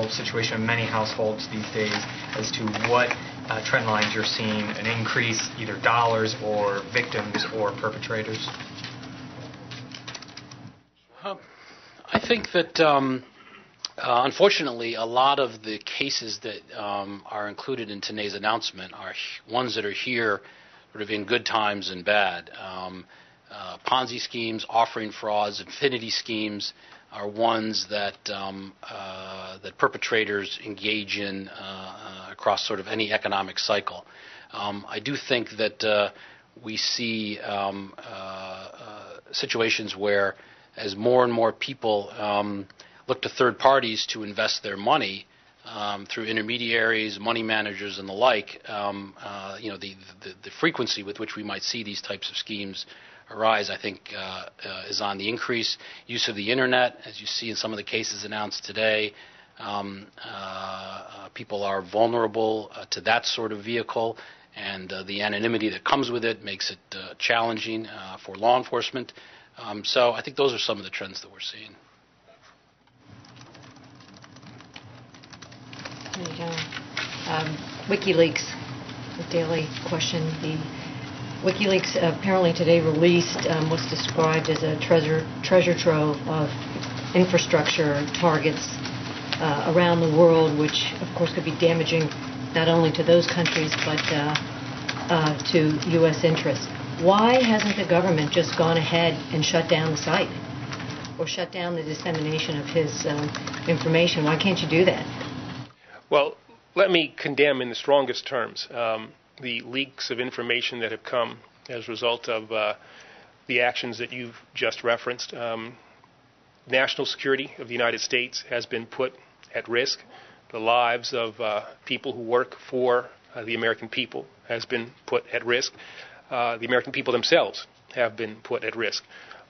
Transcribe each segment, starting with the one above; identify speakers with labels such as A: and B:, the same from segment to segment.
A: situation in many households these days as to what trend lines you're seeing, an increase, either dollars or victims or perpetrators?
B: I think that unfortunately a lot of the cases that are included in today's announcement are ones that are here sort of in good times and bad. Ponzi schemes, offering frauds, infinity schemes are ones that that perpetrators engage in across sort of any economic cycle. I do think that we see situations where, as more and more people look to third parties to invest their money through intermediaries, money managers, and the like, the frequency with which we might see these types of schemes arise, I think, is on the increase. Use of the internet, as you see in some of the cases announced today, people are vulnerable to that sort of vehicle, and the anonymity that comes with it makes it challenging for law enforcement. So I think those are some of the trends that we're seeing.
C: There you go. WikiLeaks, the daily question. The WikiLeaks apparently today released what's described as a treasure trove of infrastructure targets around the world, which of course could be damaging not only to those countries but to U.S. interests. Why hasn't the government just gone ahead and shut down the site or shut down the dissemination of his information? Why can't you do that?
D: Well, let me condemn in the strongest terms the leaks of information that have come as a result of the actions that you've just referenced. National security of the United States has been put at risk. The lives of people who work for the American people has been put at risk. The American people themselves have been put at risk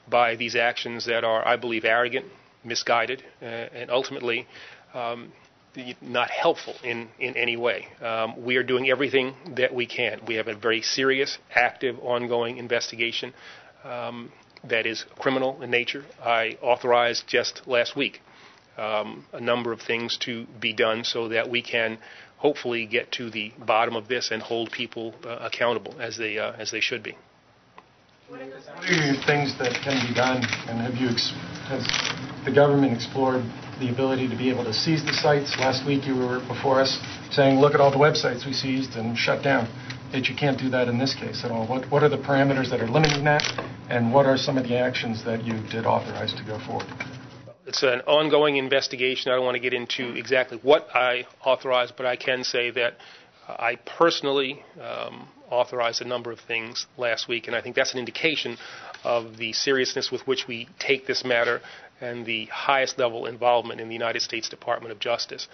D: by these actions that are, I believe, arrogant, misguided, and ultimately not helpful in any way. We are doing everything that we can. We have a very serious, active, ongoing investigation that is criminal in nature. I authorized just last week a number of things to be done so that we can hopefully get to the bottom of this and hold people accountable as they should be.
E: What are things that can be done, and has the government explored the ability to be able to seize the sites? Last week you were before us saying, look at all the websites we seized and shut down, that you can't do that in this case at all. What are the parameters that are limiting that, and what are some of the actions that you did authorize to go forward?
D: It's an ongoing investigation. I don't want to get into exactly what I authorized, but I can say that I personally authorized a number of things last week, and I think that's an indication of the seriousness with which we take this matter and the highest level involvement in the United States Department of Justice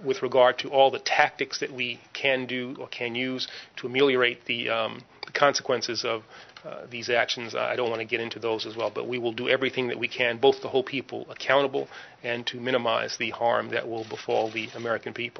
D: with regard to all the tactics that we can do or can use to ameliorate the consequences of these actions. I don't want to get into those as well, but we will do everything that we can, both to hold people accountable and to minimize the harm that will befall the American people.